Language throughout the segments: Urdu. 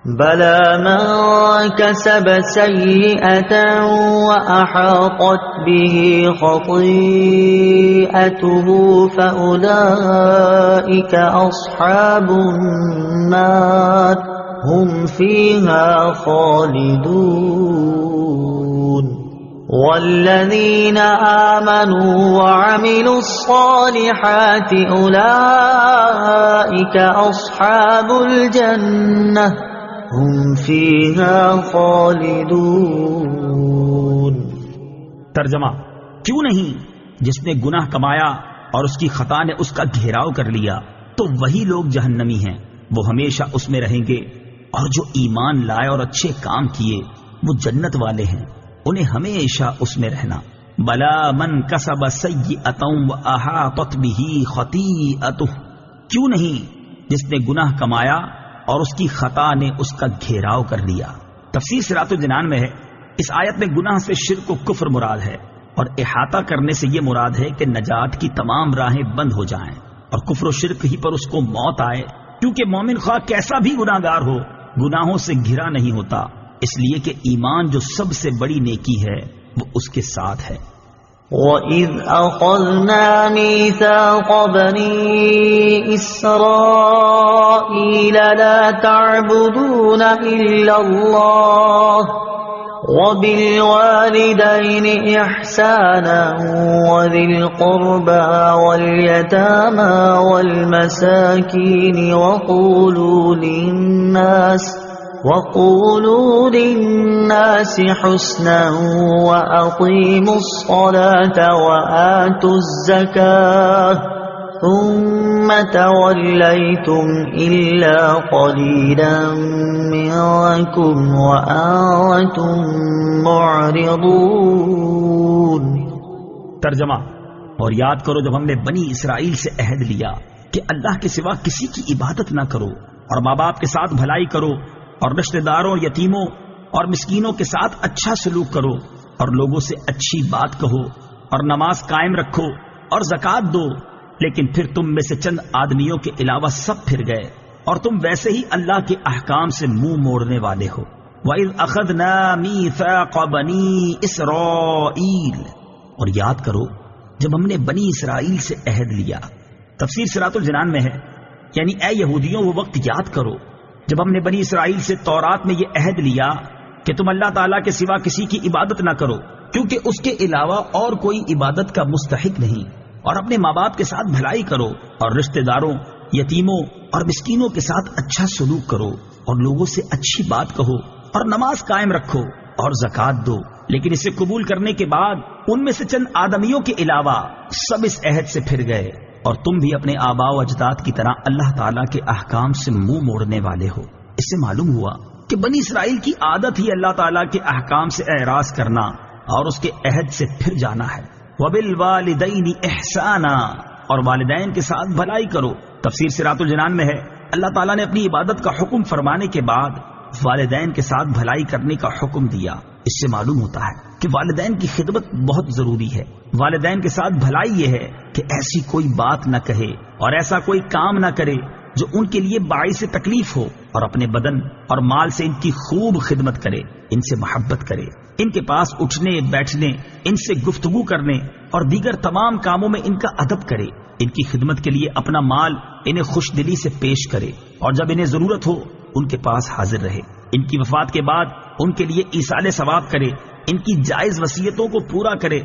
بلى من كسب سيئة وأحاطت به خطيئته فأولئك أصحاب النار هم فيها خالدون والذين آمنوا وعملوا الصالحات أولئك أصحاب الجنة هم فيها خالدون۔ ترجمہ، کیوں نہیں جس نے گناہ کمایا اور اس کی خطا نے اس کا گھیراؤ کر لیا تو وہی لوگ جہنمی ہیں، وہ ہمیشہ اس میں رہیں گے، اور جو ایمان لائے اور اچھے کام کیے وہ جنت والے ہیں، انہیں ہمیشہ اس میں رہنا۔ بلا من کسب سیئۃ واحاطت بہ خطیئتہ، کیوں نہیں جس نے گناہ کمایا اور اس کی خطا نے اس کا گھیراؤ کر لیا۔ تفسیر صراط الجنان میں ہے، اس آیت میں گناہ سے شرک و کفر مراد ہے، اور احاطہ کرنے سے یہ مراد ہے کہ نجات کی تمام راہیں بند ہو جائیں اور کفر و شرک ہی پر اس کو موت آئے، کیونکہ مومن خواہ کیسا بھی گناہ گار ہو گناہوں سے گھرا نہیں ہوتا، اس لیے کہ ایمان جو سب سے بڑی نیکی ہے وہ اس کے ساتھ ہے۔ وَإِذْ أَخَذْنَا مِيثَاقَ بَنِي إِسْرَائِيلَ لَا تَعْبُدُونَ إِلَّا اللَّهَ وَبِالْوَالِدَيْنِ إِحْسَانًا وَذِي الْقُرْبَى وَالْيَتَامَى وَالْمَسَاكِينِ وَقُولُوا لِلنَّاسِ حُسْنًا وَأَقِيمُوا الصَّلَاةَ وَآتُوا الزَّكَاةَ ثُمَّ تَوَلَّيْتُمْ إِلَّا قَلِيلًا مِنكُمْ وَأَنتُمْ مُعْرِضُونَ۔ ترجمہ، اور یاد کرو جب ہم نے بنی اسرائیل سے عہد لیا کہ اللہ کے سوا کسی کی عبادت نہ کرو، اور ماں باپ کے ساتھ بھلائی کرو، اور رشتہ داروں، یتیموں اور مسکینوں کے ساتھ اچھا سلوک کرو، اور لوگوں سے اچھی بات کہو، اور نماز قائم رکھو اور زکوٰۃ دو، لیکن پھر تم میں سے چند آدمیوں کے علاوہ سب پھر گئے، اور تم ویسے ہی اللہ کے احکام سے منہ موڑنے والے ہو۔ وَإِذْ أَخَذْنَا مِيثَاقَ بَنِي إِسْرَائِيلَ، اور یاد کرو جب ہم نے بنی اسرائیل سے عہد لیا۔ تفسیر صراط الجنان میں ہے، یعنی اے یہودیوں وہ وقت یاد کرو جب ہم نے بنی اسرائیل سے تورات میں یہ عہد لیا کہ تم اللہ تعالیٰ کے سوا کسی کی عبادت نہ کرو، کیونکہ اس کے علاوہ اور کوئی عبادت کا مستحق نہیں، اور اپنے ماں باپ کے ساتھ بھلائی کرو، اور رشتہ داروں، یتیموں اور مسکینوں کے ساتھ اچھا سلوک کرو، اور لوگوں سے اچھی بات کہو، اور نماز قائم رکھو اور زکوٰۃ دو۔ لیکن اسے قبول کرنے کے بعد ان میں سے چند آدمیوں کے علاوہ سب اس عہد سے پھر گئے، اور تم بھی اپنے آباء و اجداد کی طرح اللہ تعالیٰ کے احکام سے منہ موڑنے والے ہو۔ اس سے معلوم ہوا کہ بنی اسرائیل کی عادت ہی اللہ تعالیٰ کے احکام سے اعراض کرنا اور اس کے عہد سے پھر جانا ہے۔ وَبِالْوَالِدَيْنِ إِحْسَانًا، اور والدین کے ساتھ بھلائی کرو۔ تفسیر صراط الجنان میں ہے، اللہ تعالیٰ نے اپنی عبادت کا حکم فرمانے کے بعد والدین کے ساتھ بھلائی کرنے کا حکم دیا۔ اس سے معلوم ہوتا ہے کہ والدین کی خدمت بہت ضروری ہے۔ والدین کے ساتھ بھلائی یہ ہے کہ ایسی کوئی بات نہ کہے اور ایسا کوئی کام نہ کرے جو ان کے لیے باعث تکلیف ہو، اور اپنے بدن اور مال سے ان کی خوب خدمت کرے، ان سے محبت کرے، ان کے پاس اٹھنے بیٹھنے، ان سے گفتگو کرنے اور دیگر تمام کاموں میں ان کا ادب کرے، ان کی خدمت کے لیے اپنا مال انہیں خوش دلی سے پیش کرے، اور جب انہیں ضرورت ہو ان کے پاس حاضر رہے، ان کی وفات کے بعد ان کے لیے ایصال ثواب کرے، ان کی جائز وصیتوں کو پورا کرے،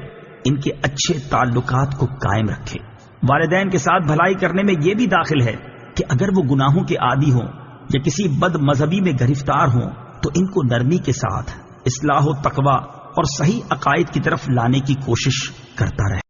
ان کے اچھے تعلقات کو قائم رکھے۔ والدین کے ساتھ بھلائی کرنے میں یہ بھی داخل ہے کہ اگر وہ گناہوں کے عادی ہوں یا کسی بد مذہبی میں گرفتار ہوں تو ان کو نرمی کے ساتھ اصلاح و تقوی اور صحیح عقائد کی طرف لانے کی کوشش کرتا رہے۔